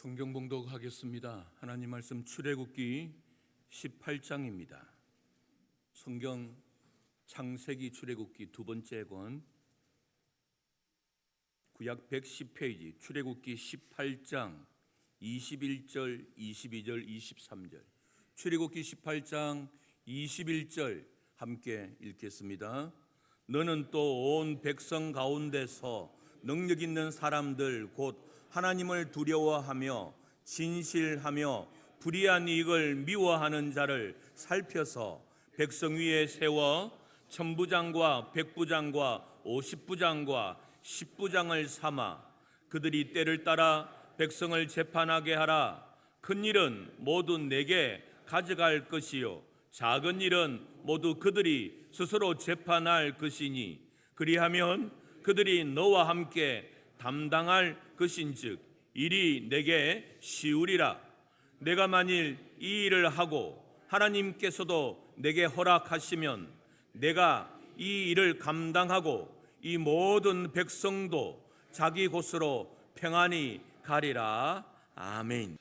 성경 봉독하겠습니다. 하나님 말씀 출애굽기 18장입니다. 성경 창세기 출애굽기 두 번째 권 구약 110페이지 출애굽기 18장 21절, 22절, 23절 출애굽기 18장 21절 함께 읽겠습니다. 너는 또 온 백성 가운데서 능력 있는 사람들 곧 하나님을 두려워하며 진실하며 불의한 이익을 미워하는 자를 살펴서 백성 위에 세워 천부장과 백부장과 50부장과 10부장을 삼아 그들이 때를 따라 백성을 재판하게 하라. 큰 일은 모두 내게 가져갈 것이요 작은 일은 모두 그들이 스스로 재판할 것이니 그리하면 그들이 너와 함께 담당할 것인즉 일이 내게 쉬우리라. 내가 만일 이 일을 하고 하나님께서도 내게 허락하시면 내가 이 일을 감당하고 이 모든 백성도 자기 곳으로 평안히 가리라. 아멘.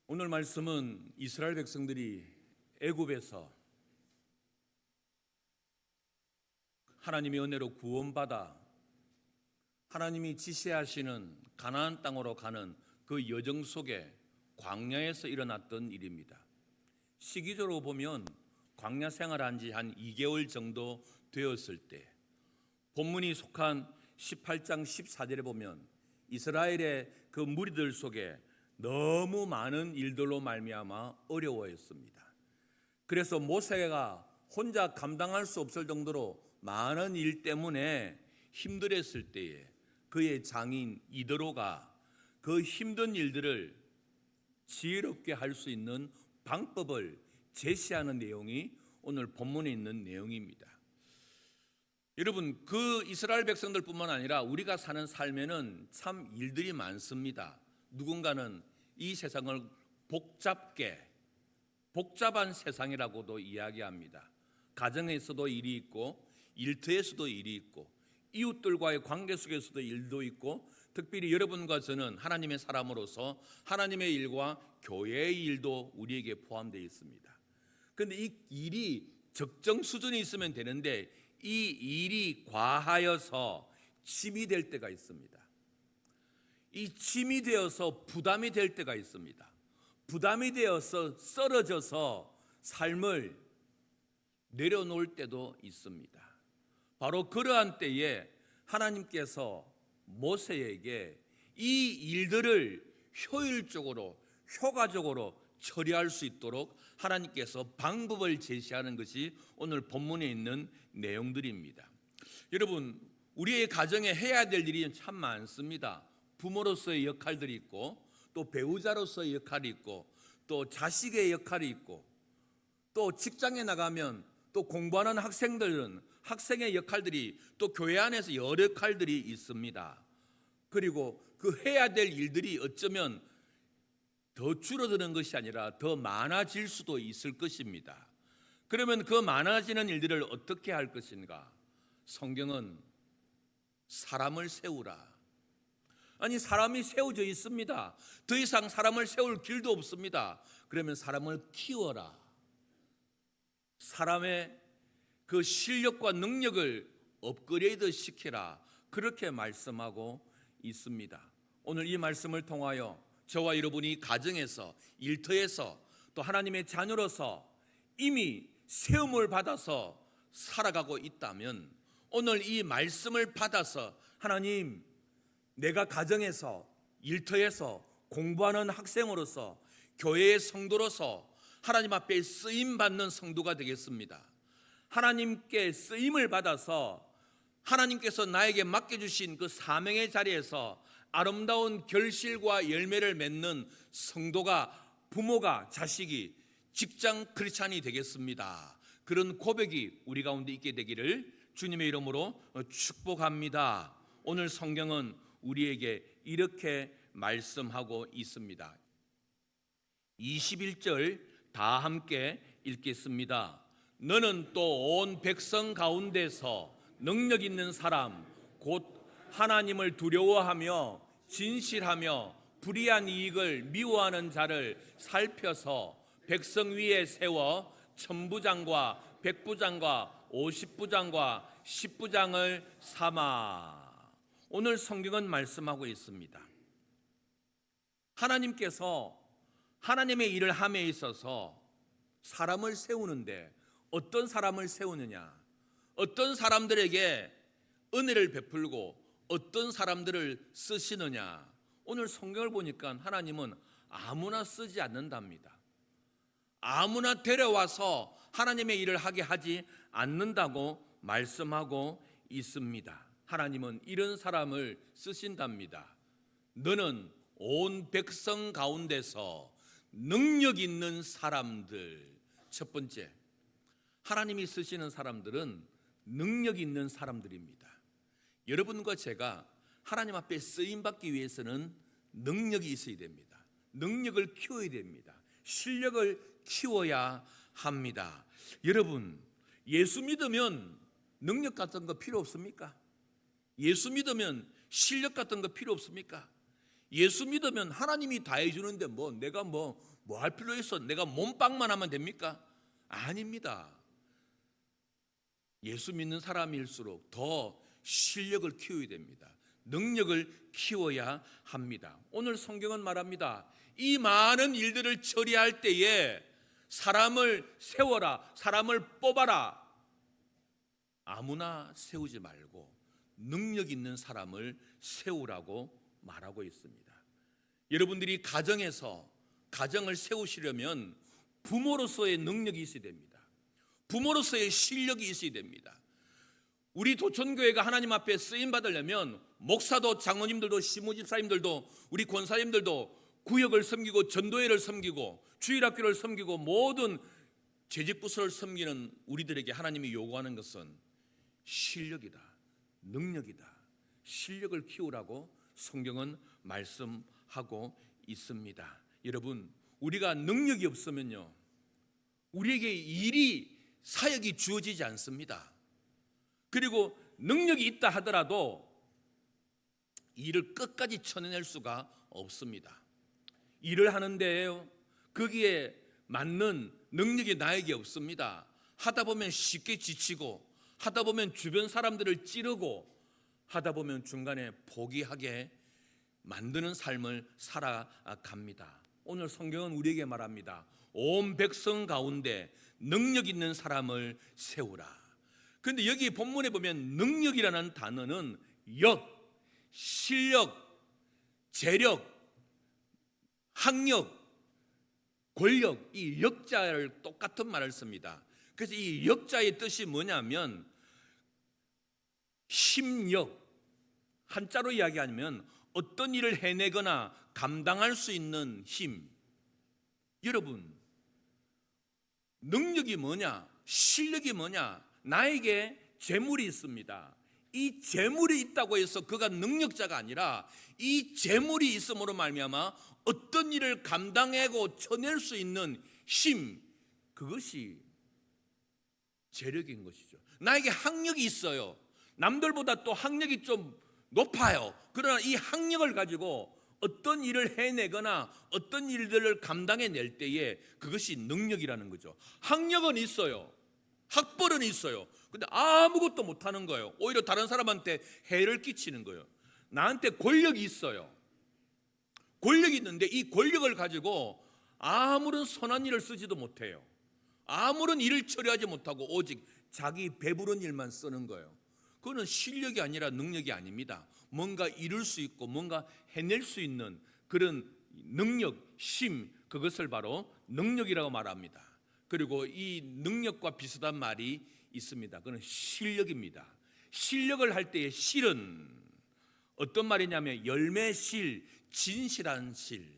오늘 말씀은 이스라엘 백성들이 애굽에서 하나님의 은혜로 구원받아 하나님이 지시하시는 가나안 땅으로 가는 그 여정 속에 광야에서 일어났던 일입니다. 시기적으로 보면 광야 생활한 지 한 2개월 정도 되었을 때 본문이 속한 18장 14절에 보면 이스라엘의 그 무리들 속에 너무 많은 일들로 말미암아 어려워했습니다. 그래서 모세가 혼자 감당할 수 없을 정도로 많은 일 때문에 힘들었을 때에 그의 장인 이드로가 그 힘든 일들을 지혜롭게 할 수 있는 방법을 제시하는 내용이 오늘 본문에 있는 내용입니다. 여러분, 그 이스라엘 백성들뿐만 아니라 우리가 사는 삶에는 참 일들이 많습니다. 누군가는 이 세상을 복잡한 세상이라고도 이야기합니다. 가정에서도 일이 있고 일터에서도 일이 있고 이웃들과의 관계 속에서도 일도 있고 특별히 여러분과 저는 하나님의 사람으로서 하나님의 일과 교회의 일도 우리에게 포함되어 있습니다. 그런데 이 일이 적정 수준이 있으면 되는데 이 일이 과하여서 짐이 될 때가 있습니다. 이 짐이 되어서 부담이 될 때가 있습니다. 부담이 되어서 쓰러져서 삶을 내려놓을 때도 있습니다. 바로 그러한 때에 하나님께서 모세에게 이 일들을 효율적으로 효과적으로 처리할 수 있도록 하나님께서 방법을 제시하는 것이 오늘 본문에 있는 내용들입니다. 여러분, 우리의 가정에 해야 될 일이 참 많습니다. 부모로서의 역할들이 있고 또 배우자로서의 역할이 있고 또 자식의 역할이 있고 또 직장에 나가면 또 공부하는 학생들은 학생의 역할들이 또 교회 안에서 여러 역할들이 있습니다. 그리고 그 해야 될 일들이 어쩌면 더 줄어드는 것이 아니라 더 많아질 수도 있을 것입니다. 그러면 그 많아지는 일들을 어떻게 할 것인가? 성경은 사람을 세우라. 아니, 사람이 세워져 있습니다. 더 이상 사람을 세울 길도 없습니다. 그러면 사람을 키워라. 사람의 그 실력과 능력을 업그레이드 시키라. 그렇게 말씀하고 있습니다. 오늘 이 말씀을 통하여 저와 여러분이 가정에서 일터에서 또 하나님의 자녀로서 이미 세움을 받아서 살아가고 있다면 오늘 이 말씀을 받아서 하나님, 내가 가정에서 일터에서 공부하는 학생으로서 교회의 성도로서 하나님 앞에 쓰임받는 성도가 되겠습니다. 하나님께 쓰임을 받아서 하나님께서 나에게 맡겨주신 그 사명의 자리에서 아름다운 결실과 열매를 맺는 성도가, 부모가, 자식이, 직장 크리스찬이 되겠습니다. 그런 고백이 우리 가운데 있게 되기를 주님의 이름으로 축복합니다. 오늘 성경은 우리에게 이렇게 말씀하고 있습니다. 21절 다 함께 읽겠습니다. 너는 또 온 백성 가운데서 능력 있는 사람 곧 하나님을 두려워하며 진실하며 불의한 이익을 미워하는 자를 살펴서 백성 위에 세워 천부장과 백부장과 50부장과 10부장을 삼아. 오늘 성경은 말씀하고 있습니다. 하나님께서 하나님의 일을 함에 있어서 사람을 세우는데 어떤 사람을 세우느냐, 어떤 사람들에게 은혜를 베풀고 어떤 사람들을 쓰시느냐. 오늘 성경을 보니까 하나님은 아무나 쓰지 않는답니다. 아무나 데려와서 하나님의 일을 하게 하지 않는다고 말씀하고 있습니다. 하나님은 이런 사람을 쓰신답니다. 너는 온 백성 가운데서 능력 있는 사람들. 첫 번째, 하나님이 쓰시는 사람들은 능력 있는 사람들입니다. 여러분과 제가 하나님 앞에 쓰임받기 위해서는 능력이 있어야 됩니다. 능력을 키워야 됩니다. 실력을 키워야 합니다. 여러분, 예수 믿으면 능력 같은 거 필요 없습니까? 예수 믿으면 실력 같은 거 필요 없습니까? 예수 믿으면 하나님이 다 해주는데 내가 뭐 할 필요 있어? 내가 몸빵만 하면 됩니까? 아닙니다. 예수 믿는 사람일수록 더 실력을 키워야 됩니다. 능력을 키워야 합니다. 오늘 성경은 말합니다. 이 많은 일들을 처리할 때에 사람을 세워라, 사람을 뽑아라. 아무나 세우지 말고 능력 있는 사람을 세우라고 말하고 있습니다. 여러분들이 가정에서 가정을 세우시려면 부모로서의 능력이 있어야 됩니다. 부모로서의 실력이 있어야 됩니다. 우리 도천교회가 하나님 앞에 쓰임 받으려면 목사도 장로님들도 시무집사님들도 우리 권사님들도 구역을 섬기고 전도회를 섬기고 주일학교를 섬기고 모든 재직부서를 섬기는 우리들에게 하나님이 요구하는 것은 실력이다, 능력이다. 실력을 키우라고 성경은 말씀하고 있습니다. 여러분, 우리가 능력이 없으면요, 우리에게 일이 사역이 주어지지 않습니다. 그리고 능력이 있다 하더라도 일을 끝까지 쳐낼 수가 없습니다. 일을 하는데요, 거기에 맞는 능력이 나에게 없습니다. 하다 보면 쉽게 지치고, 하다 보면 주변 사람들을 찌르고, 하다 보면 중간에 포기하게 만드는 삶을 살아갑니다. 오늘 성경은 우리에게 말합니다. 온 백성 가운데 능력 있는 사람을 세우라. 그런데 여기 본문에 보면 능력이라는 단어는 역, 실력, 재력, 학력, 권력, 이 역자를 똑같은 말을 씁니다. 그래서 이 역자의 뜻이 뭐냐면 힘력, 한자로 이야기하면 어떤 일을 해내거나 감당할 수 있는 힘. 여러분, 능력이 뭐냐? 실력이 뭐냐? 나에게 재물이 있습니다. 이 재물이 있다고 해서 그가 능력자가 아니라 이 재물이 있음으로 말미암아 어떤 일을 감당하고 쳐낼 수 있는 힘, 그것이 재력인 것이죠. 나에게 학력이 있어요. 남들보다 또 학력이 좀 높아요. 그러나 이 학력을 가지고 어떤 일을 해내거나 어떤 일들을 감당해낼 때에 그것이 능력이라는 거죠. 학력은 있어요. 학벌은 있어요. 근데 아무것도 못하는 거예요. 오히려 다른 사람한테 해를 끼치는 거예요. 나한테 권력이 있어요. 권력이 있는데 이 권력을 가지고 아무런 선한 일을 쓰지도 못해요. 아무런 일을 처리하지 못하고 오직 자기 배부른 일만 쓰는 거예요. 그거는 실력이 아니라 능력이 아닙니다. 뭔가 이룰 수 있고 뭔가 해낼 수 있는 그런 능력, 힘, 그것을 바로 능력이라고 말합니다. 그리고 이 능력과 비슷한 말이 있습니다. 그건 실력입니다. 실력을 할 때의 실은 어떤 말이냐면 열매실, 진실한 실.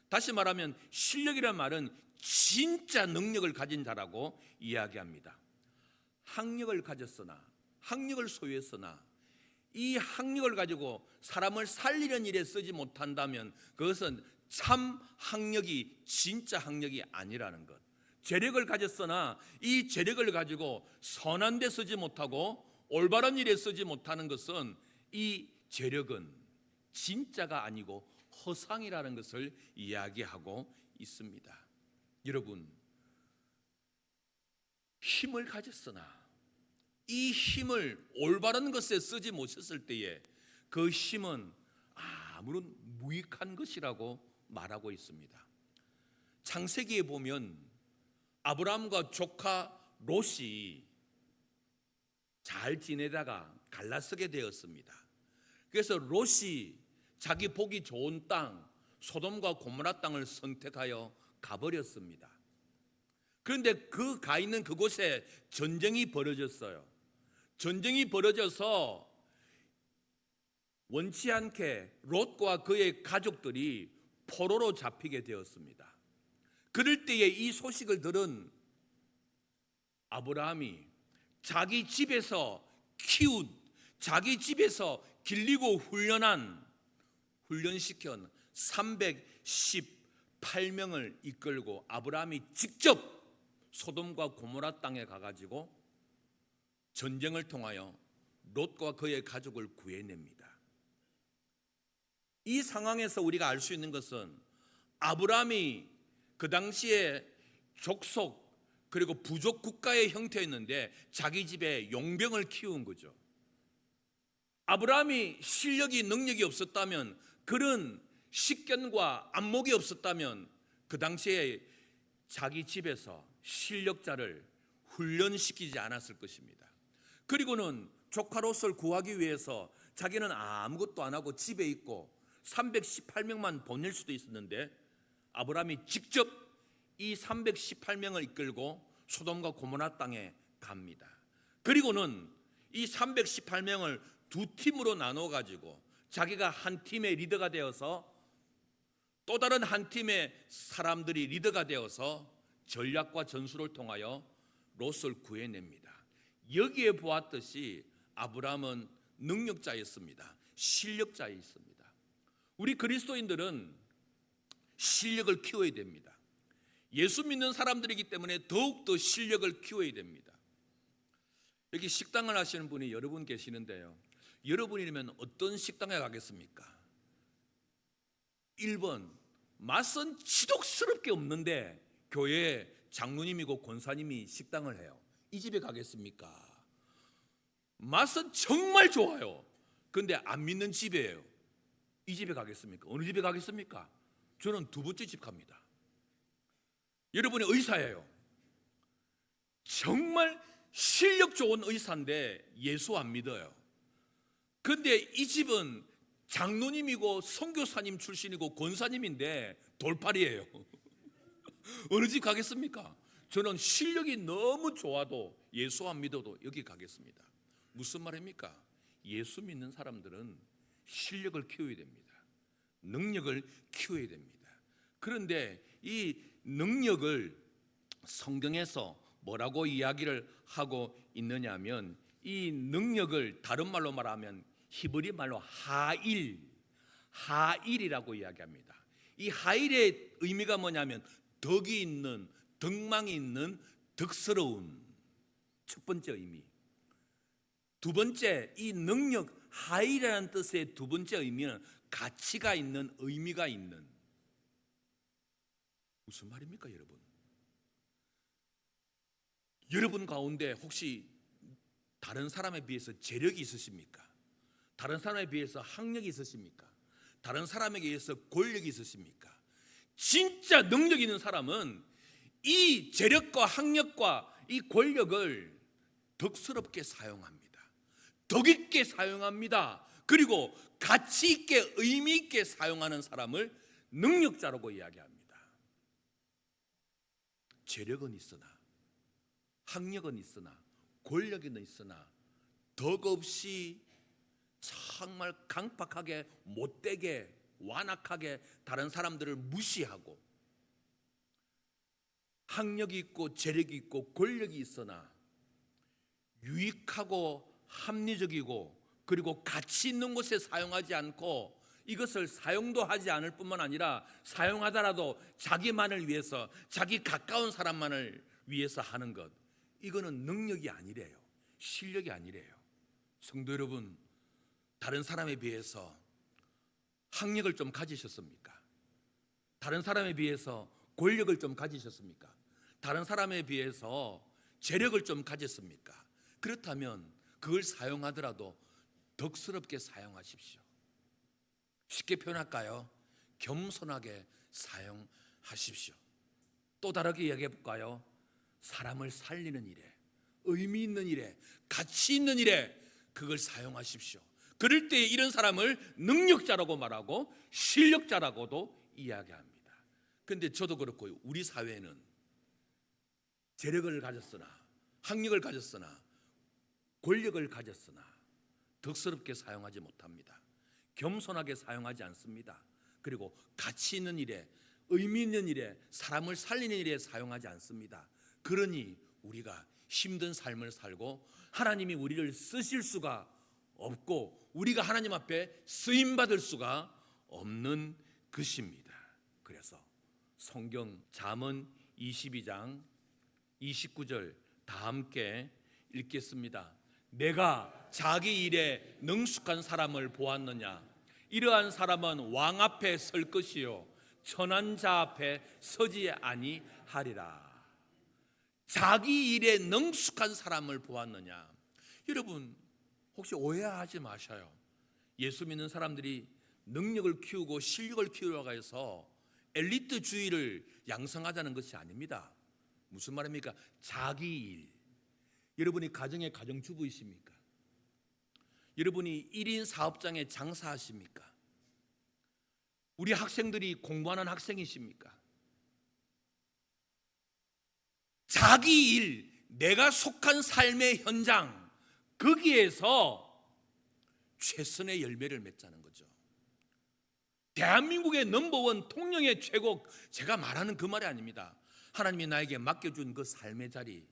다시 말하면 실력이란 말은 진짜 능력을 가진 자라고 이야기합니다. 학력을 가졌으나, 학력을 소유했으나 이 학력을 가지고 사람을 살리는 일에 쓰지 못한다면 그것은 참 학력이 진짜 학력이 아니라는 것. 재력을 가졌으나 이 재력을 가지고 선한 데 쓰지 못하고 올바른 일에 쓰지 못하는 것은 이 재력은 진짜가 아니고 허상이라는 것을 이야기하고 있습니다. 여러분, 힘을 가졌으나 이 힘을 올바른 것에 쓰지 못했을 때에 그 힘은 아무런 무익한 것이라고 말하고 있습니다. 창세기에 보면 아브라함과 조카 롯이 잘 지내다가 갈라서게 되었습니다. 그래서 롯이 자기 보기 좋은 땅 소돔과 고모라 땅을 선택하여 가버렸습니다. 그런데 그 가 있는 그곳에 전쟁이 벌어졌어요. 전쟁이 벌어져서 원치 않게 롯과 그의 가족들이 포로로 잡히게 되었습니다. 그럴 때에 이 소식을 들은 아브라함이 자기 집에서 키운, 자기 집에서 길리고 훈련시킨 318명을 이끌고 아브라함이 직접 소돔과 고모라 땅에 가가지고 전쟁을 통하여 롯과 그의 가족을 구해냅니다. 이 상황에서 우리가 알 수 있는 것은 아브라함이 그 당시에 족속 그리고 부족 국가의 형태였는데 자기 집에 용병을 키운 거죠. 아브라함이 실력이 능력이 없었다면, 그런 식견과 안목이 없었다면 그 당시에 자기 집에서 실력자를 훈련시키지 않았을 것입니다. 그리고는 조카 롯을 구하기 위해서 자기는 아무것도 안 하고 집에 있고 318명만 보낼 수도 있었는데 아브라함이 직접 이 318명을 이끌고 소돔과 고모라 땅에 갑니다. 그리고는 이 318명을 두 팀으로 나눠 가지고 자기가 한 팀의 리더가 되어서 또 다른 한 팀의 사람들이 리더가 되어서 전략과 전술을 통하여 롯을 구해냅니다. 여기에 보았듯이 아브라함은 능력자였습니다. 실력자였습니다. 우리 그리스도인들은 실력을 키워야 됩니다. 예수 믿는 사람들이기 때문에 더욱더 실력을 키워야 됩니다. 여기 식당을 하시는 분이 여러분 계시는데요, 여러분이라면 어떤 식당에 가겠습니까? 1번, 맛은 지독스럽게 없는데 교회에 장로님이고 권사님이 식당을 해요. 이 집에 가겠습니까? 맛은 정말 좋아요. 그런데 안 믿는 집이에요. 이 집에 가겠습니까? 어느 집에 가겠습니까? 저는 두 번째 집 갑니다. 여러분이 의사예요. 정말 실력 좋은 의사인데 예수 안 믿어요. 그런데 이 집은 장로님이고 선교사님 출신이고 권사님인데 돌팔이에요. 어느 집 가겠습니까? 저는 실력이 너무 좋아도 예수 안 믿어도 여기 가겠습니다. 무슨 말입니까? 예수 믿는 사람들은 실력을 키워야 됩니다. 능력을 키워야 됩니다. 그런데 이 능력을 성경에서 뭐라고 이야기를 하고 있느냐면, 이 능력을 다른 말로 말하면 히브리 말로 하일이라고 이야기합니다. 이 하일의 의미가 뭐냐면 덕이 있는, 덕망이 있는, 덕스러운, 첫 번째 의미. 두 번째, 이 능력 하일이라는 뜻의 두 번째 의미는 가치가 있는, 의미가 있는. 무슨 말입니까, 여러분? 여러분 가운데 혹시 다른 사람에 비해서 재력이 있으십니까? 다른 사람에 비해서 학력이 있으십니까? 다른 사람에게 의해서 권력이 있으십니까? 진짜 능력 있는 사람은 이 재력과 학력과 이 권력을 덕스럽게 사용합니다. 덕 있게 사용합니다. 그리고 가치 있게, 의미 있게 사용하는 사람을 능력자라고 이야기합니다. 재력은 있으나, 학력은 있으나, 권력은 있으나 덕 없이 정말 강팍하게, 못되게, 완악하게 다른 사람들을 무시하고, 학력이 있고 재력이 있고 권력이 있으나 유익하고 합리적이고 그리고 가치 있는 곳에 사용하지 않고, 이것을 사용도 하지 않을 뿐만 아니라 사용하더라도 자기만을 위해서, 자기 가까운 사람만을 위해서 하는 것, 이거는 능력이 아니래요. 실력이 아니래요. 성도 여러분, 다른 사람에 비해서 학력을 좀 가지셨습니까? 다른 사람에 비해서 권력을 좀 가지셨습니까? 다른 사람에 비해서 재력을 좀 가졌습니까? 그렇다면 그걸 사용하더라도 덕스럽게 사용하십시오. 쉽게 표현할까요? 겸손하게 사용하십시오. 또 다르게 이야기해 볼까요? 사람을 살리는 일에, 의미 있는 일에, 가치 있는 일에 그걸 사용하십시오. 그럴 때 이런 사람을 능력자라고 말하고 실력자라고도 이야기합니다. 그런데 저도 그렇고 우리 사회는 재력을 가졌으나, 학력을 가졌으나, 권력을 가졌으나 덕스럽게 사용하지 못합니다. 겸손하게 사용하지 않습니다. 그리고 가치 있는 일에, 의미 있는 일에, 사람을 살리는 일에 사용하지 않습니다. 그러니 우리가 힘든 삶을 살고 하나님이 우리를 쓰실 수가 없고 우리가 하나님 앞에 쓰임받을 수가 없는 것입니다. 그래서 성경 잠언 22장 29절 다 함께 읽겠습니다. 내가 자기 일에 능숙한 사람을 보았느냐? 이러한 사람은 왕 앞에 설 것이요 천한 자 앞에 서지 아니하리라. 자기 일에 능숙한 사람을 보았느냐? 여러분 혹시 오해하지 마셔요. 예수 믿는 사람들이 능력을 키우고 실력을 키우려고 해서 엘리트주의를 양성하자는 것이 아닙니다. 무슨 말입니까? 자기 일. 여러분이 가정의 가정주부이십니까? 여러분이 1인 사업장에 장사하십니까? 우리 학생들이 공부하는 학생이십니까? 자기 일, 내가 속한 삶의 현장, 거기에서 최선의 열매를 맺자는 거죠. 대한민국의 넘버원 통령의 최고, 제가 말하는 그 말이 아닙니다. 하나님이 나에게 맡겨준 그 삶의 자리,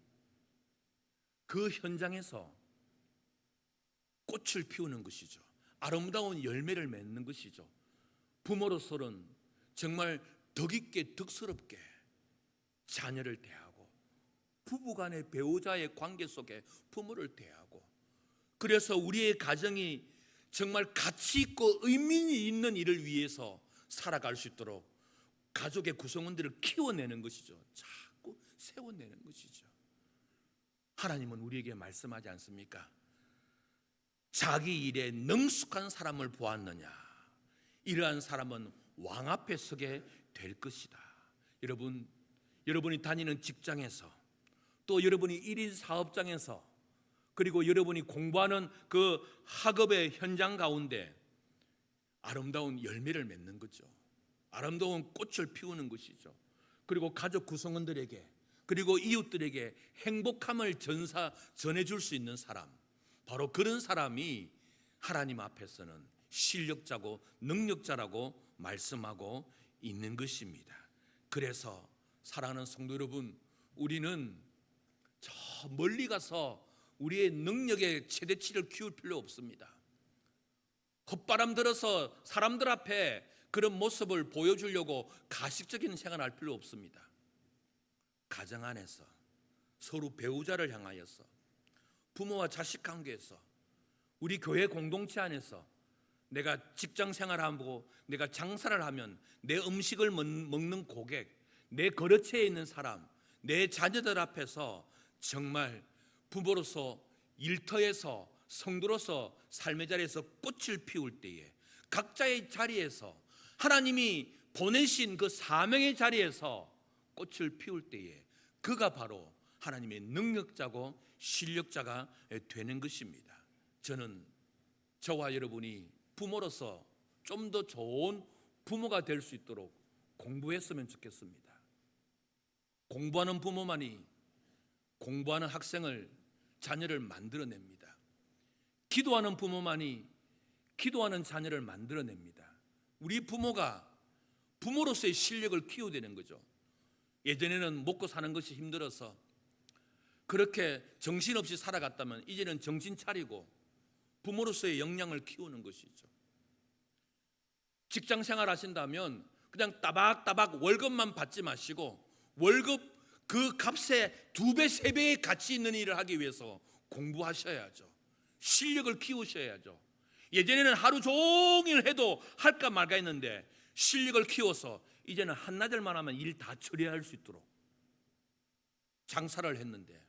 그 현장에서 꽃을 피우는 것이죠. 아름다운 열매를 맺는 것이죠. 부모로서는 정말 덕있게 덕스럽게 자녀를 대하고 부부간의 배우자의 관계 속에 부모를 대하고, 그래서 우리의 가정이 정말 가치 있고 의미 있는 일을 위해서 살아갈 수 있도록 가족의 구성원들을 키워내는 것이죠. 자꾸 세워내는 것이죠. 하나님은 우리에게 말씀하지 않습니까? 자기 일에 능숙한 사람을 보았느냐? 이러한 사람은 왕 앞에 서게 될 것이다. 여러분이 다니는 직장에서, 또 여러분이 1인 사업장에서, 그리고 여러분이 공부하는 그 학업의 현장 가운데 아름다운 열매를 맺는 거죠. 아름다운 꽃을 피우는 것이죠. 그리고 가족 구성원들에게, 그리고 이웃들에게 행복함을 전해줄 수 있는 사람, 바로 그런 사람이 하나님 앞에서는 실력자고 능력자라고 말씀하고 있는 것입니다. 그래서 사랑하는 성도 여러분, 우리는 저 멀리 가서 우리의 능력의 최대치를 키울 필요 없습니다. 헛바람 들어서 사람들 앞에 그런 모습을 보여주려고 가식적인 생활을 할 필요 없습니다. 가정 안에서 서로 배우자를 향하여서, 부모와 자식 관계에서, 우리 교회 공동체 안에서, 내가 직장 생활하고 내가 장사를 하면 내 음식을 먹는 고객, 내 거래처에 있는 사람, 내 자녀들 앞에서 정말 부모로서, 일터에서, 성도로서 삶의 자리에서 꽃을 피울 때에, 각자의 자리에서 하나님이 보내신 그 사명의 자리에서 꽃을 피울 때에 그가 바로 하나님의 능력자고 실력자가 되는 것입니다. 저는 저와 여러분이 부모로서 좀 더 좋은 부모가 될 수 있도록 공부했으면 좋겠습니다. 공부하는 부모만이 공부하는 학생을, 자녀를 만들어냅니다. 기도하는 부모만이 기도하는 자녀를 만들어냅니다. 우리 부모가 부모로서의 실력을 키워내는 거죠. 예전에는 먹고 사는 것이 힘들어서 그렇게 정신없이 살아갔다면 이제는 정신 차리고 부모로서의 역량을 키우는 것이죠. 직장 생활 하신다면 그냥 따박따박 월급만 받지 마시고 월급 그 값에 2배, 3배의 가치 있는 일을 하기 위해서 공부하셔야죠. 실력을 키우셔야죠. 예전에는 하루 종일 해도 할까 말까 했는데 실력을 키워서 이제는 한나절만 하면 일 다 처리할 수 있도록 장사를 했는데,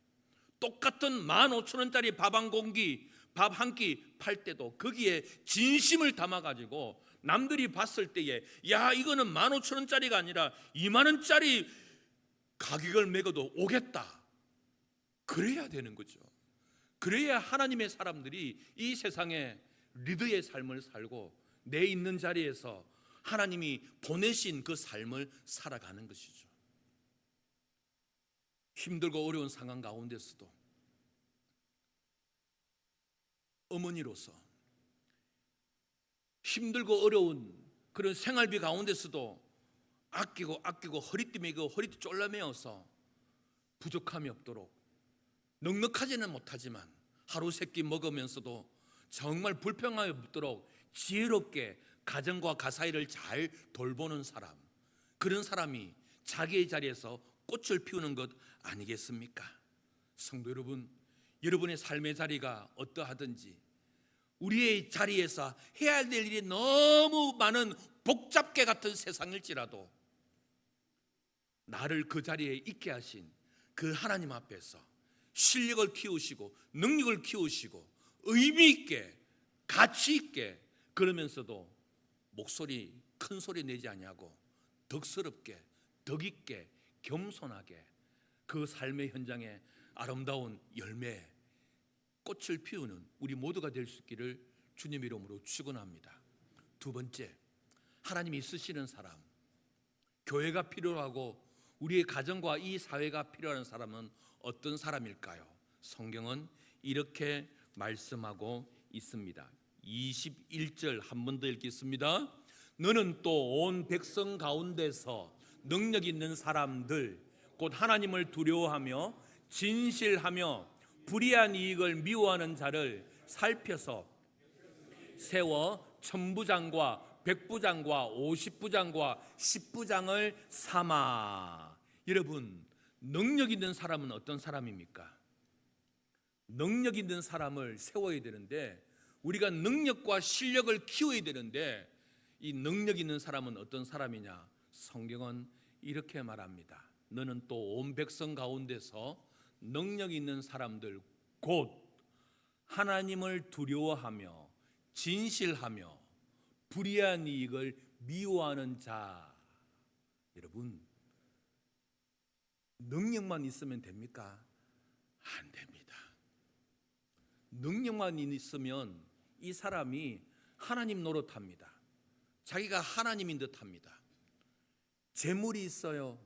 똑같은 15,000원짜리 밥 한 끼 팔 때도 거기에 진심을 담아가지고 남들이 봤을 때에 야, 이거는 15,000원짜리가 아니라 20,000원짜리 가격을 매겨도 오겠다, 그래야 되는 거죠. 그래야 하나님의 사람들이 이 세상에 리더의 삶을 살고 내 있는 자리에서 하나님이 보내신 그 삶을 살아가는 것이죠. 힘들고 어려운 상황 가운데서도 어머니로서 힘들고 어려운 그런 생활비 가운데서도 아끼고 허리띠 매고 허리띠 쫄라매어서 부족함이 없도록, 넉넉하지는 못하지만 하루 세 끼 먹으면서도 정말 불평함이 없도록 지혜롭게 가정과 가사일을 잘 돌보는 사람, 그런 사람이 자기의 자리에서 꽃을 피우는 것 아니겠습니까? 성도 여러분, 여러분의 삶의 자리가 어떠하든지 우리의 자리에서 해야 될 일이 너무 많은 복잡계 같은 세상일지라도 나를 그 자리에 있게 하신 그 하나님 앞에서 실력을 키우시고 능력을 키우시고 의미 있게 가치 있게, 그러면서도 목소리 큰 소리 내지 아니하고 덕스럽게 덕 있게 겸손하게 그 삶의 현장에 아름다운 열매 꽃을 피우는 우리 모두가 될 수 있기를 주님 이름으로 축원합니다. 두 번째, 하나님이 쓰시는 사람, 교회가 필요하고 우리의 가정과 이 사회가 필요한 사람은 어떤 사람일까요? 성경은 이렇게 말씀하고 있습니다. 21절 한 번 더 읽겠습니다. 너는 또 온 백성 가운데서 능력 있는 사람들 곧 하나님을 두려워하며 진실하며 불의한 이익을 미워하는 자를 살펴서 세워 천부장과 백부장과 50부장과 10부장을 삼아. 여러분, 능력 있는 사람은 어떤 사람입니까? 능력 있는 사람을 세워야 되는데, 우리가 능력과 실력을 키워야 되는데, 이 능력 있는 사람은 어떤 사람이냐? 성경은 이렇게 말합니다. 너는 또 온 백성 가운데서 능력 있는 사람들 곧 하나님을 두려워하며 진실하며 불의한 이익을 미워하는 자. 여러분, 능력만 있으면 됩니까? 안 됩니다. 능력만 있으면 이 사람이 하나님 노릇합니다. 자기가 하나님인 듯합니다. 재물이 있어요,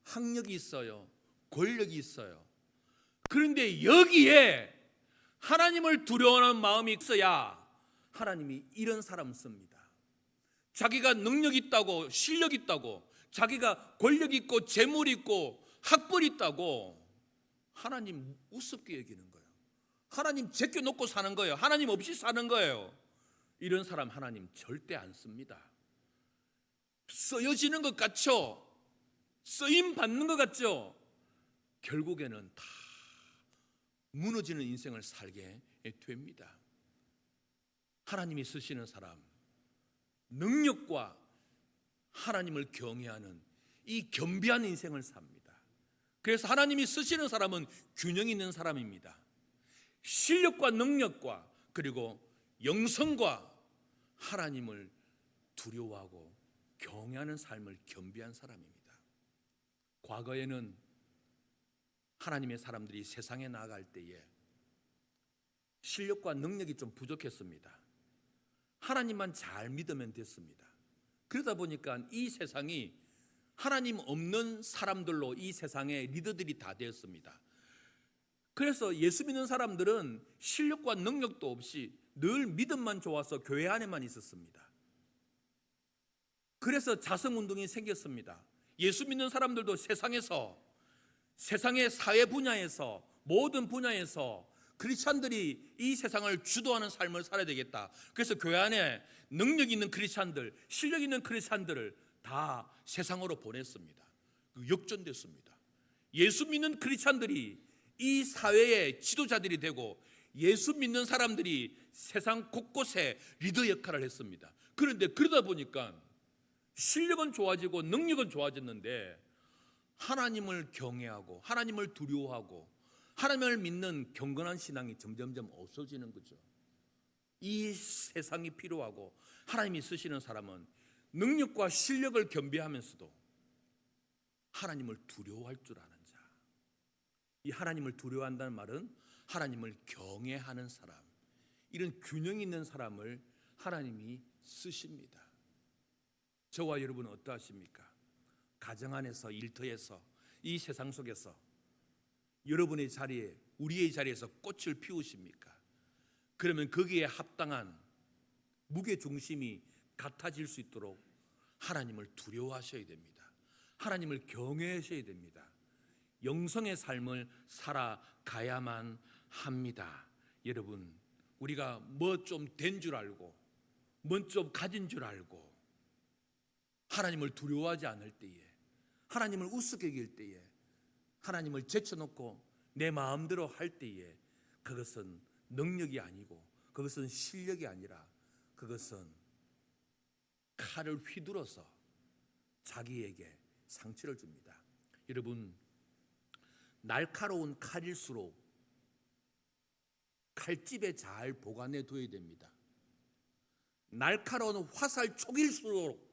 학력이 있어요, 권력이 있어요. 그런데 여기에 하나님을 두려워하는 마음이 있어야 하나님이 이런 사람 씁니다. 자기가 능력 있다고, 실력 있다고, 자기가 권력 있고 재물 있고 학벌 있다고 하나님 우습게 여기는 거예요. 하나님 제껴놓고 사는 거예요. 하나님 없이 사는 거예요. 이런 사람 하나님 절대 안 씁니다. 쓰여지는 것 같죠? 쓰임 받는 것 같죠? 결국에는 다 무너지는 인생을 살게 됩니다. 하나님이 쓰시는 사람, 능력과 하나님을 경외하는 이 겸비한 인생을 삽니다. 그래서 하나님이 쓰시는 사람은 균형 있는 사람입니다. 실력과 능력과 그리고 영성과 하나님을 두려워하고 경외하는 삶을 겸비한 사람입니다. 과거에는 하나님의 사람들이 세상에 나아갈 때에 실력과 능력이 좀 부족했습니다. 하나님만 잘 믿으면 됐습니다. 그러다 보니까 이 세상이 하나님 없는 사람들로 이 세상의 리더들이 다 되었습니다. 그래서 예수 믿는 사람들은 실력과 능력도 없이 늘 믿음만 좋아서 교회 안에만 있었습니다. 그래서 자성운동이 생겼습니다. 예수 믿는 사람들도 세상의 사회 분야에서, 모든 분야에서 크리스찬들이 이 세상을 주도하는 삶을 살아야 되겠다. 그래서 교회 안에 능력 있는 크리스찬들, 실력 있는 크리스찬들을 다 세상으로 보냈습니다. 역전됐습니다. 예수 믿는 크리스찬들이 이 사회의 지도자들이 되고 예수 믿는 사람들이 세상 곳곳에 리더 역할을 했습니다. 그런데 그러다 보니까 실력은 좋아지고 능력은 좋아졌는데 하나님을 경외하고 하나님을 두려워하고 하나님을 믿는 경건한 신앙이 점점점 없어지는 거죠. 이 세상이 필요하고 하나님이 쓰시는 사람은 능력과 실력을 겸비하면서도 하나님을 두려워할 줄 아는 자. 이 하나님을 두려워한다는 말은 하나님을 경외하는 사람, 이런 균형 있는 사람을 하나님이 쓰십니다. 저와 여러분은 어떠하십니까? 가정 안에서, 일터에서, 이 세상 속에서 여러분의 자리에, 우리의 자리에서 꽃을 피우십니까? 그러면 거기에 합당한 무게중심이 같아질 수 있도록 하나님을 두려워하셔야 됩니다. 하나님을 경외하셔야 됩니다. 영성의 삶을 살아가야만 합니다. 여러분, 우리가 뭐 좀 된 줄 알고 뭐 좀 가진 줄 알고 하나님을 두려워하지 않을 때에, 하나님을 우습게 여길 때에, 하나님을 제쳐놓고 내 마음대로 할 때에 그것은 능력이 아니고 그것은 실력이 아니라 그것은 칼을 휘둘러서 자기에게 상처를 줍니다. 여러분, 날카로운 칼일수록 칼집에 잘 보관해 둬야 됩니다. 날카로운 화살촉일수록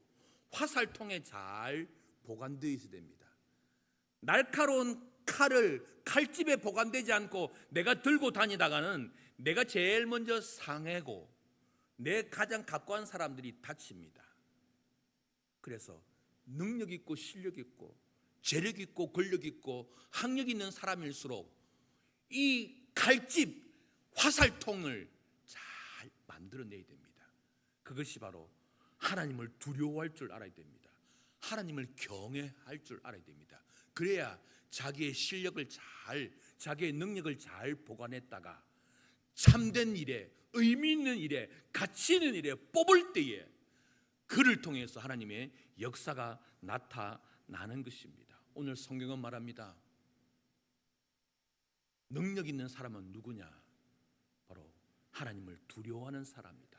화살통에 잘 보관되어 있어야 됩니다. 날카로운 칼을 칼집에 보관되지 않고 내가 들고 다니다가는 내가 제일 먼저 상하고 내 가장 가까운 사람들이 다칩니다. 그래서 능력 있고 실력 있고 재력 있고 권력 있고 학력 있는 사람일수록 이 칼집 화살통을 잘 만들어내야 됩니다. 그것이 바로 하나님을 두려워할 줄 알아야 됩니다. 하나님을 경외할 줄 알아야 됩니다. 그래야 자기의 실력을 잘, 자기의 능력을 잘 보관했다가 참된 일에, 의미 있는 일에, 가치 있는 일에 뽑을 때에 그를 통해서 하나님의 역사가 나타나는 것입니다. 오늘 성경은 말합니다. 능력 있는 사람은 누구냐? 바로 하나님을 두려워하는 사람이다.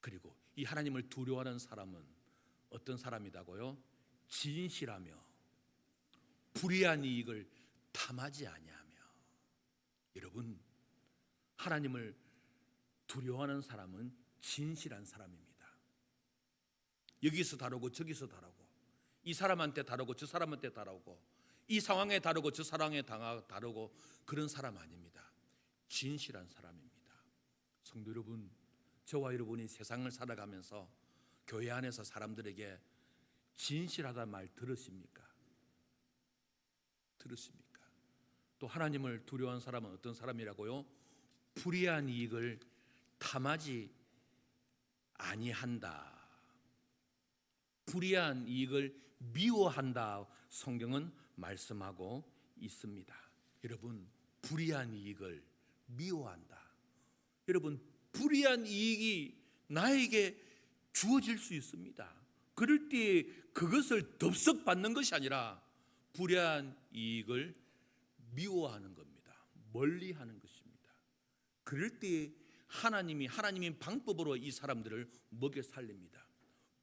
그리고 이 하나님을 두려워하는 사람은 어떤 사람이다고요? 진실하며 불의한 이익을 탐하지 아니하며. 여러분, 하나님을 두려워하는 사람은 진실한 사람입니다. 여기서 다루고 저기서 다루고, 이 사람한테 다루고 저 사람한테 다루고, 이 상황에 다루고 저 상황에 다루고, 그런 사람 아닙니다. 진실한 사람입니다. 성도 여러분, 저와 여러분이 세상을 살아가면서 교회 안에서 사람들에게 진실하다는 말 들으십니까? 들으십니까? 또 하나님을 두려워하는 사람은 어떤 사람이라고요? 불의한 이익을 탐하지 아니한다. 불의한 이익을 미워한다. 성경은 말씀하고 있습니다. 여러분, 불의한 이익을 미워한다. 여러분, 불의한 이익이 나에게 주어질 수 있습니다. 그럴 때 그것을 덥석 받는 것이 아니라 불의한 이익을 미워하는 겁니다. 멀리하는 것입니다. 그럴 때 하나님이 방법으로 이 사람들을 먹여 살립니다.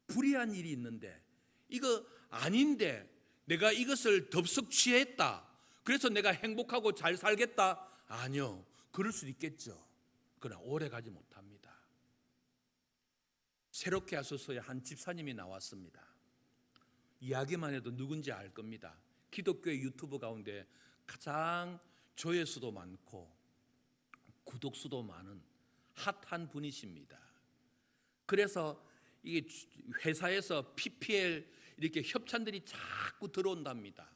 불의한 일이 있는데, 이거 아닌데 내가 이것을 덥석 취했다, 그래서 내가 행복하고 잘 살겠다? 아니요, 그럴 수 있겠죠. 그러나 오래 가지 못합니다. 새롭게 하소서의 한 집사님이 나왔습니다. 이야기만 해도 누군지 알 겁니다. 기독교의 유튜브 가운데 가장 조회수도 많고 구독수도 많은 핫한 분이십니다. 그래서 이게 회사에서 PPL 이렇게 협찬들이 자꾸 들어온답니다.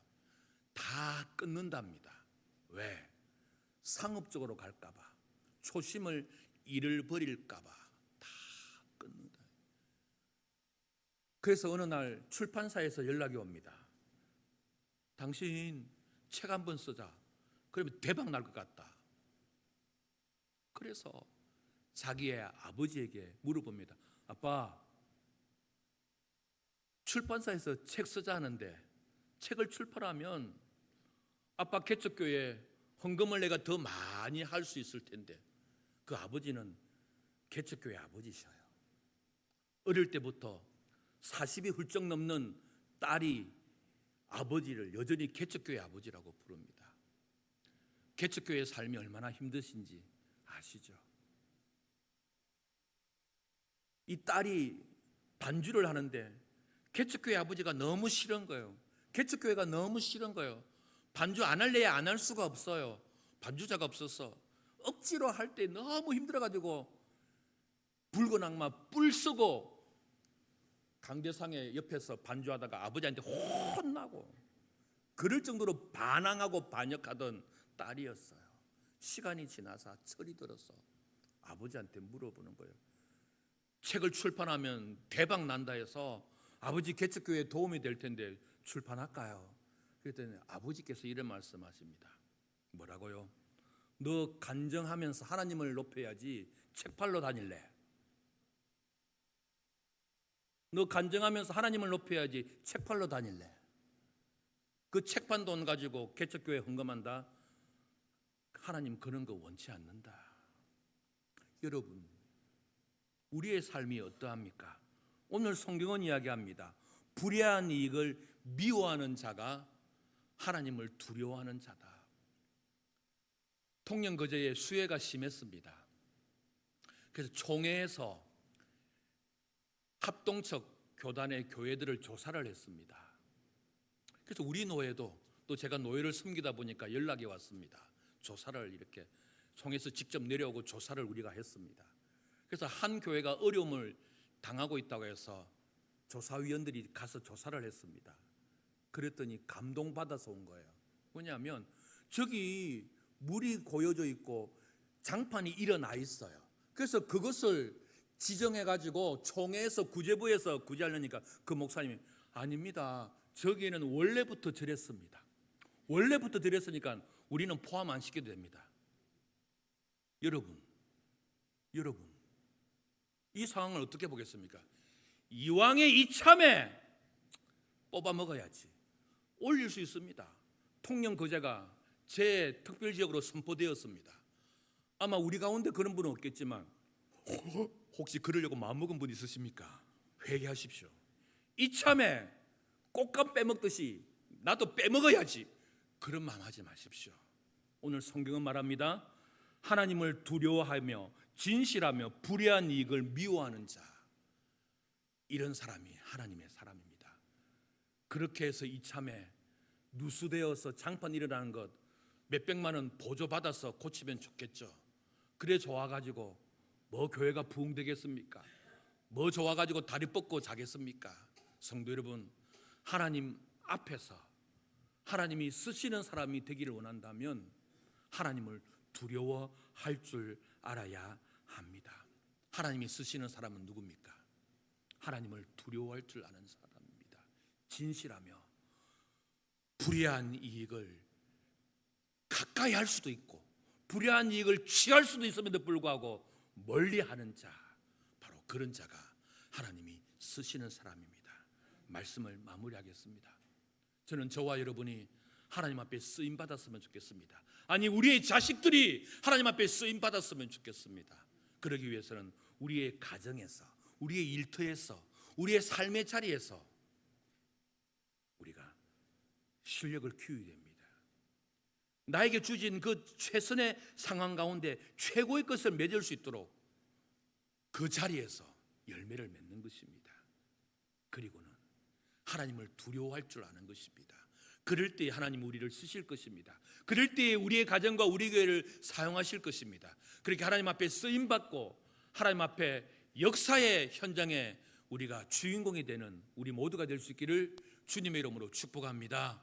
다 끊는답니다. 왜? 상업적으로 갈까봐, 초심을 잃어버릴까봐 다 끊는다. 그래서 어느 날 출판사에서 연락이 옵니다. 당신 책 한 번 쓰자. 그러면 대박 날 것 같다. 그래서 자기의 아버지에게 물어봅니다. 아빠, 출판사에서 책 쓰자 하는데 책을 출판하면 아빠 개척교회 헌금을 내가 더 많이 할 수 있을 텐데 그 아버지는 개척교회 아버지셔요. 어릴 때부터 40이 훌쩍 넘는 딸이 아버지를 여전히 개척교회 아버지라고 부릅니다. 개척교회의 삶이 얼마나 힘드신지 아시죠? 이 딸이 반주를 하는데 개척교회 아버지가 너무 싫은 거예요. 개척교회가 너무 싫은 거예요. 반주 안 할래야 안 할 수가 없어요. 반주자가 없어서 억지로 할 때 너무 힘들어가지고 붉은 악마 뿔 쓰고 강대상의 옆에서 반주하다가 아버지한테 혼나고 그럴 정도로 반항하고 반역하던 딸이었어요. 시간이 지나서 철이 들어서 아버지한테 물어보는 거예요. 책을 출판하면 대박 난다 해서 아버지 개척교회에 도움이 될 텐데 출판할까요? 그랬더니 아버지께서 이런 말씀하십니다. 뭐라고요? 너 간증하면서 하나님을 높여야지 책 팔러 다닐래? 너 간증하면서 하나님을 높여야지 책 팔러 다닐래? 그 책판 돈 가지고 개척교회 헌금한다? 하나님 그런 거 원치 않는다. 여러분, 우리의 삶이 어떠합니까? 오늘 성경은 이야기합니다. 불의한 이익을 미워하는 자가 하나님을 두려워하는 자다. 통영거제에 수해가 심했습니다. 그래서 총회에서 합동척 교단의 교회들을 조사를 했습니다. 그래서 우리 노회도 또 제가 노회를 섬기다 보니까 연락이 왔습니다. 조사를 이렇게 총회에서 직접 내려오고 조사를 우리가 했습니다. 그래서 한 교회가 어려움을 당하고 있다고 해서 조사위원들이 가서 조사를 했습니다. 그랬더니 감동받아서 온 거예요. 뭐냐면 저기 물이 고여져 있고 장판이 일어나 있어요. 그래서 그것을 지정해가지고 총회에서 구제부에서 구제하려니까 그 목사님이 아닙니다. 저기는 원래부터 저랬습니다. 원래부터 저랬으니까 우리는 포함 안 시켜도 됩니다. 여러분 이 상황을 어떻게 보겠습니까? 이왕에 이참에 뽑아 먹어야지. 올릴 수 있습니다. 통영거제가 제 특별지역으로 선포되었습니다. 아마 우리 가운데 그런 분은 없겠지만 혹시 그러려고 마음먹은 분 있으십니까? 회개하십시오. 이참에 꽃감 빼먹듯이 나도 빼먹어야지 그런 마음 하지 마십시오. 오늘 성경은 말합니다. 하나님을 두려워하며 진실하며 불의한 이익을 미워하는 자, 이런 사람이 하나님의 사람입니다. 그렇게 해서 이참에 누수되어서 장판 일어나는 것 몇백만 원 보조받아서 고치면 좋겠죠. 그래 좋아가지고 뭐 교회가 부흥되겠습니까? 뭐 좋아가지고 다리 뻗고 자겠습니까? 성도 여러분, 하나님 앞에서 하나님이 쓰시는 사람이 되기를 원한다면 하나님을 두려워할 줄 알아야 합니다. 하나님이 쓰시는 사람은 누굽니까? 하나님을 두려워할 줄 아는 사람입니다. 진실하며 불의한 이익을 가까이 할 수도 있고 불의한 이익을 취할 수도 있음에도 불구하고 멀리하는 자, 바로 그런 자가 하나님이 쓰시는 사람입니다. 말씀을 마무리하겠습니다. 저는 저와 여러분이 하나님 앞에 쓰임 받았으면 좋겠습니다. 아니 우리의 자식들이 하나님 앞에 쓰임 받았으면 좋겠습니다. 그러기 위해서는 우리의 가정에서, 우리의 일터에서, 우리의 삶의 자리에서 우리가 실력을 키워야 됩니다. 나에게 주신 그 최선의 상황 가운데 최고의 것을 맺을 수 있도록 그 자리에서 열매를 맺는 것입니다. 그리고는 하나님을 두려워할 줄 아는 것입니다. 그럴 때에 하나님 우리를 쓰실 것입니다. 그럴 때에 우리의 가정과 우리 교회를 사용하실 것입니다. 그렇게 하나님 앞에 쓰임받고 하나님 앞에 역사의 현장에 우리가 주인공이 되는 우리 모두가 될 수 있기를 주님의 이름으로 축복합니다.